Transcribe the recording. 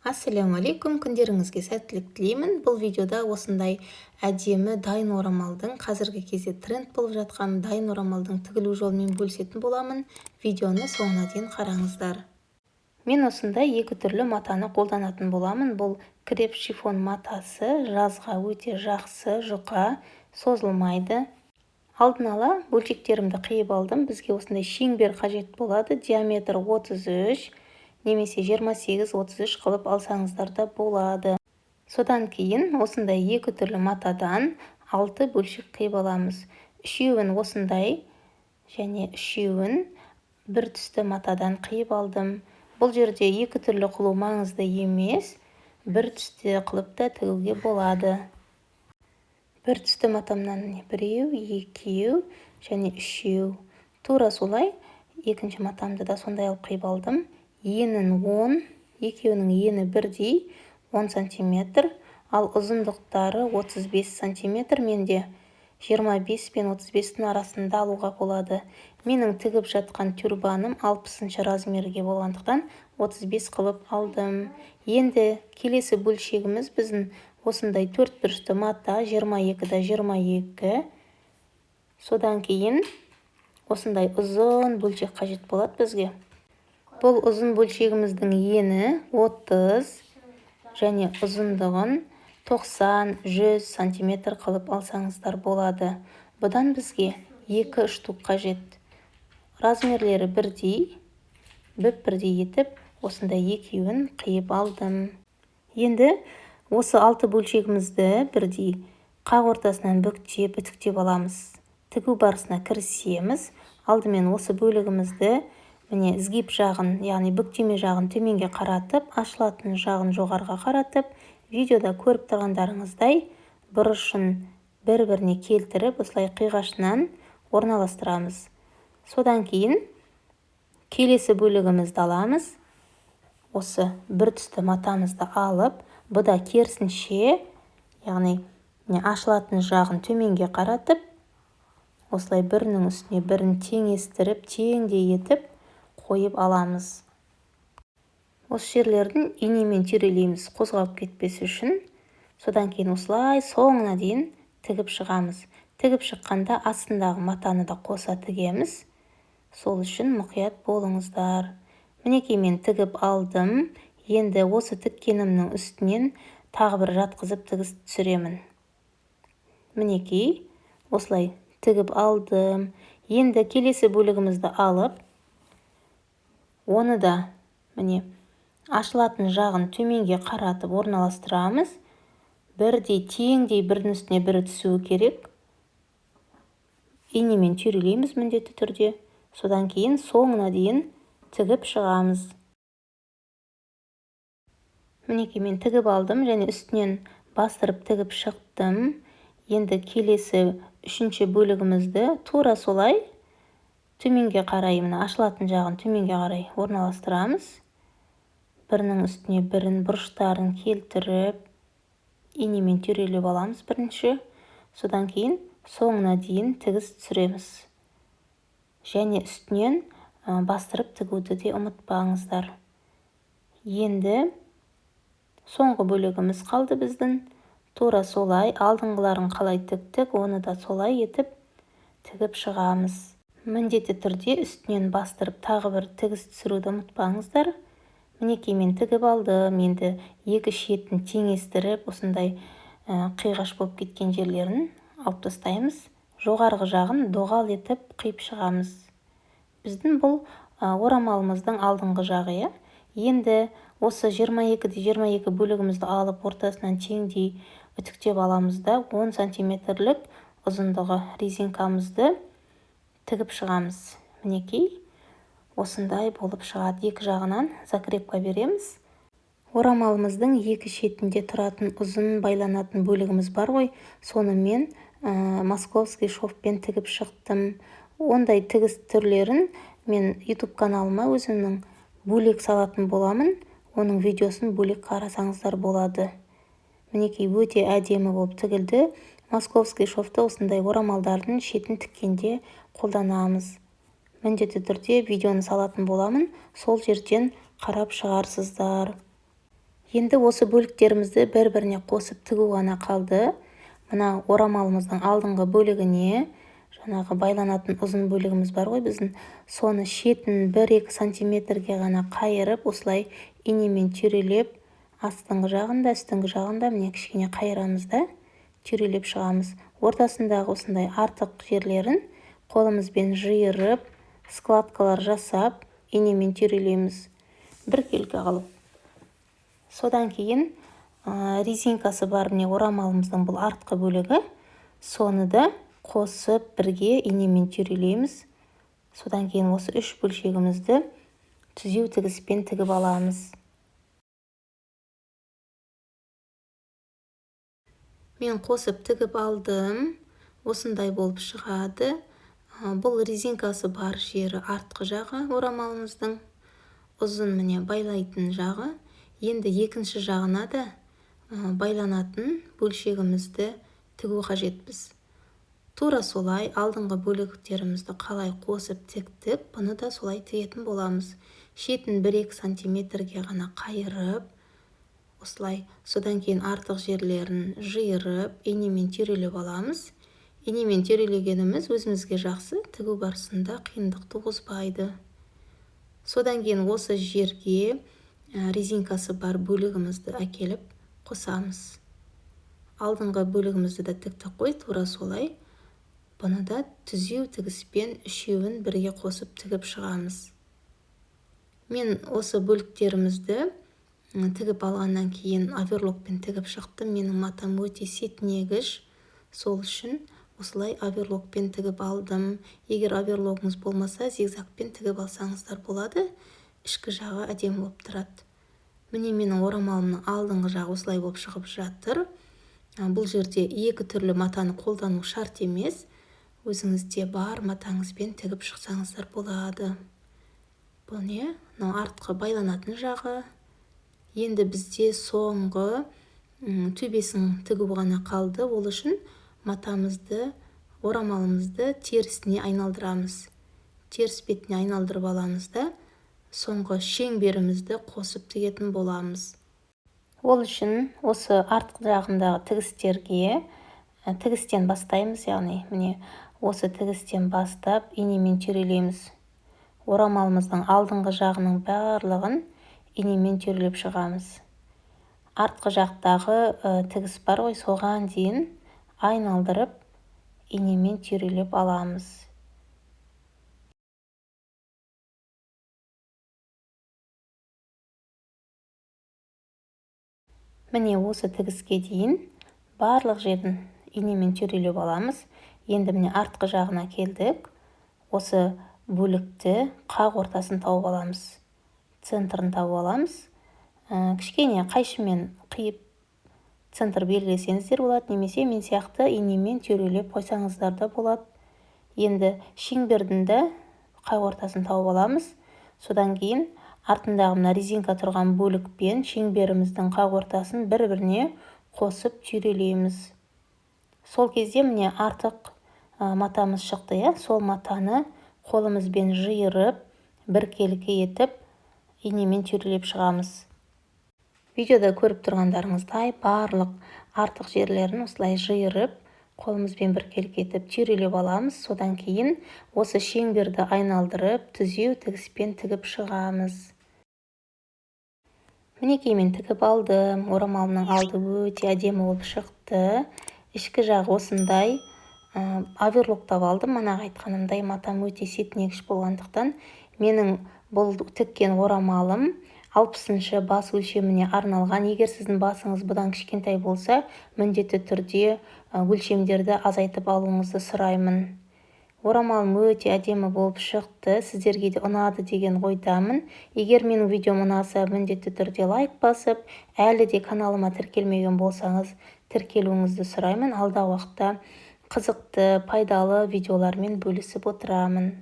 Ассаляму алейкум, күндеріңізге сәттілік тілеймін. Бұл видеода осындай әдемі дайын орамалдың, қазіргі кезде тренд болып жатқан дайын орамалдың тігілу жолымен бөлісетін боламын. Видеоны соңына дейін қараңыздар. Мен осындай екі түрлі матаны қолданатын боламын. Бұл креп шифон матасы, жазға өте жақсы, жұқа, созылмайды. Алдын ала бөлшектерімді қиып алдым. Бізге осындай шеңбер қажет болады. Диаметр 33 немесе 28-33 қылып алсаңыздар да болады. Содан кейін осындай екі түрлі матадан 6 бөлшек қиып аламыз. Үшеуін осындай және үшеуін бір түсті матадан қиып алдым. Бұл жерде екі түрлі қылу маңызды емес, бір түсті қылып та тігуге болады. Бір түсті матамнан біреу, екеу және үшеу. Тура солай екінші матамды да сондай алып қиып алдым. Енін 10, екеуінің ені бірдей 10 см, ал ұзындықтары 35 см. Менде 25 пен 35-тің арасында алуға болады. Менің тігіп жатқан тюрбаным 60 размерге болғандықтан 35 қылып алдым. Енді келесі бөлшегіміз біздің осындай 4 бүрішті мата 22-22. Содан кейін осындай ұзын бөлшек қажет болады бізге. Бұл ұзын бөлшегіміздің ені 30 және ұзындығын 90-100 см қылып алсаңыздар болады. Бұдан бізге 2 штук қажет. Размерлері бірдей, бірдей етіп, осындай екеуін қиып алдым. Енді осы 6 бөлшегімізді бірдей қақ ортасынан бүктеп, үтіктеп аламыз. Тігу барысына кірісеміз. Алдымен осы бөлігімізді ізгип жағын, яғни бүктеме жағын төменге қаратып, ашылатын жағын жоғарға қаратып, видеода көріп тұрғандарыңыздай бұрышын бір-біріне келтіріп, осылай қиғашынан орналастырамыз. Содан кейін келесі бөлігімізді аламыз. Осы бір түсті матамызды алып, бұда керісінше, яғни ашылатын жағын төменге қаратып, осылай бірінің үстіне бірін теңестіріп, теңдей етіп қойып аламыз. Осы жерлердің инемен түйрелейміз, қозғалып кетпесі үшін. Содан кейін осылай соңына дейін тігіп шығамыз. Тігіп шыққанда астындағы матаны да қоса тігеміз. Сол үшін мұқият болыңыздар. Мінекей мен тігіп алдым. Енді осы тіккенімнің үстінен тағы бір жатқызып тігіс түсіремін. Мінекей осылай тігіп алдым. Енді келесі бөлігімізді алып, оны да ашылатын жағын төменге қаратып орналастырамыз. Бірдей теңдей бірінің үстіне бірі түсуі керек. Инемен түйрелейміз міндетті түрде. Содан кейін соңына дейін тігіп шығамыз. Мінекей мен тігіп алдым және үстінен бастырып тігіп шықтым. Енді келесі үшінші бөлігімізді тура солай төменге қарай, ашылатын жағын төменге қарай орналастырамыз. Бірінің үстіне бірін бұрыштарын келтіріп, инемен түйрелеп аламыз бірінші. Содан кейін соңына дейін тігіс түсіреміз. Және үстінен бастырып тігуді де ұмытпаңыздар. Енді соңғы бөлігіміз қалды біздің. Тура солай алдыңғыларын қалай тіктік, оны да солай етіп тігіп шығамыз. Міндетті түрде үстінен бастырып тағы бір тігіс түсіруді ұмытпаңыздар. Мінекей мен тігіп алдым. Енді екі шетін теңестіріп, осындай қиғаш болып кеткен жерлерін алып тастаймыз. Жоғарғы жағын доғал етіп қиып шығамыз. Біздің бұл орамалымыздың алдыңғы жағы. Енді осы 22-22 бөлігімізді алып ортасынан теңдей үтіктеп аламыз да 10 см ұзындығы резинкамызды тігіп шығамыз. Мінекей осындай болып шығады. Екі жағынан закрепка береміз. Орамалымыздың екі шетінде тұратын ұзын байланатын бөлігіміз бар ғой. Соны мен московский шовпен тігіп шықтым. Ондай тігіс түрлерін мен YouTube каналыма өзімнің бөлек салатын боламын. Оның видеосын бөлек қарасаңыздар болады. Мінекей өте әдемі болып тігілді. Московский шовты осындай орамалдардың шетін тіккенде қолданамыз. Міндетті түрде видеоны салатын боламын. Сол жерден қарап шығарсыздар. Енді осы бөліктерімізді бір-біріне қосып тігу ғана қалды. Мына орамалымыздың алдыңғы бөлігіне жаңағы байланатын ұзын бөлігіміз бар ғой біздің, соны шетін 1-2 сантиметрге ғана қайырып, осылай инемен түйрелеп, астыңғы жағында, үстіңгі жағында міне кішкене қайырамыз да, түйрелеп шығамыз. Ортасындағы осындай артық жерлерін қолымызбен жиырып, складкалар жасап, инемен түйрелейміз біркелкі қылып. Содан кейін резинкасы бар міне орамалымыздың бұл артқы бөлігі, соны да қосып бірге инемен түйрелейміз. Содан кейін осы 3 бөлшегімізді түзеу тігіспен тігіп аламыз. Мен қосып тігіп алдым. Осындай болып шығады. Бұл резинкасы бар жері артқы жағы орамалымыздың. Ұзын міне байлайтын жағы. Енді екінші жағына да байланатын бөлшегімізді тігу қажетпіз. Тура солай алдыңғы бөліктерімізді қалай қосып тіктік, бұны да солай тігетін боламыз. Шетін 1-2 сантиметрге ғана қайырып, осылай, содан кейін артық жерлерін жиырып, инемен түйрелеп аламыз. Инемен түйрелегеніміз өзімізге жақсы, тігу барысында қиындық туғызбайды. Содан кейін осы жерге резинкасы бар бөлігімізді әкеліп қосамыз. Алдыңғы бөлігімізді де тіктік қой, тура солай. Бұны да түзеу тігіспен үшеуін бірге қосып тігіп шығамыз. Мен осы бөліктерімізді тігіп алғаннан кейін оверлокпен тігіп шықтым. Менің матам өте сетінегіш, сол үшін осылай оверлокпен тігіп алдым. Егер оверлогыңыз болмаса, зигзагпен тігіп алсаңыздар болады. Ішкі жағы әдемі болып тұрады. Міне менің орамалымның алдыңғы жағы осылай болып шығып жатыр. Бұл жерде екі түрлі матаны қолдану шарт емес. Өзіңізде бар матаңызбен тігіп шықсаңыздар болады. Бұл не? Артқы байланатын жағы. Енді бізде соңғы төбесін тігу ғана қалды. Ол үшін матамызды, орамалымызды терісіне айналдырамыз. Теріс бетіне айналдырып аламыз да, соңғы шеңберімізді қосып тігетін боламыз. Ол үшін осы артқы жағындағы тігістен бастаймыз, яғни міне осы тігістен бастап инемен түйрелейміз. Орамалымыздың алдыңғы жағының барлығын инемен түйрелеп шығамыз. Артқы жақтағы тігіс бар ғой, соған дейін айналдырып инемен түйрелеп аламыз. Міне осы тігіске дейін барлық жерін инемен түйрелеп аламыз. Енді міне артқы жағына келдік. Осы бөлікті қақ ортасын тауып аламыз. Центрін тауып аламыз. Кішкене қайшымен қиып центр белгілесеңіздер болады, немесе мен сияқты инемен түйрелеп қойсаңыздар да болады. Енді шеңбердің де қақ ортасын тауып аламыз. Содан кейін артындағы мына резинка тұрған бөлікпен шеңберіміздің қақ ортасын бір-біріне қосып түйрелейміз. Сол кезде міне артық матамыз шықты, сол матаны қолымызбен жиырып, біркелкі етіп, инемен түйрелеп шығамыз. Видеода көріп тұрғандарыңыздай барлық артық жерлерін осылай жиырып, қолымызбен біркелкі етіп түйрелеп аламыз. Содан кейін осы шеңберді айналдырып, түзеу тігіспен тігіп шығамыз. Мінекей мен тігіп алдым. Орамалымның алды өте әдемі болып шықты. Ішкі жағы осындай оверлоктап алдым. Манағы айтқанымдай матам өте сетінегіш болғандықтан менің бұл тіккен орамалым 60-шы бас өлшеміне арналған. Егер сіздің басыңыз бұдан кішкентай болса, міндетті түрде өлшемдерді азайтып алуыңызды сұраймын. Орамалым өте әдемі болып шықты. Сіздерге де ұнады деген ойдамын. Егер менің видеом ұнаса, міндетті түрде лайк басып, әлі де каналыма тіркелмеген болсаңыз, тіркелуіңізді сұраймын. Алдағы уақытта қызықты, пайдалы видеолармен бөлісіп отырамын.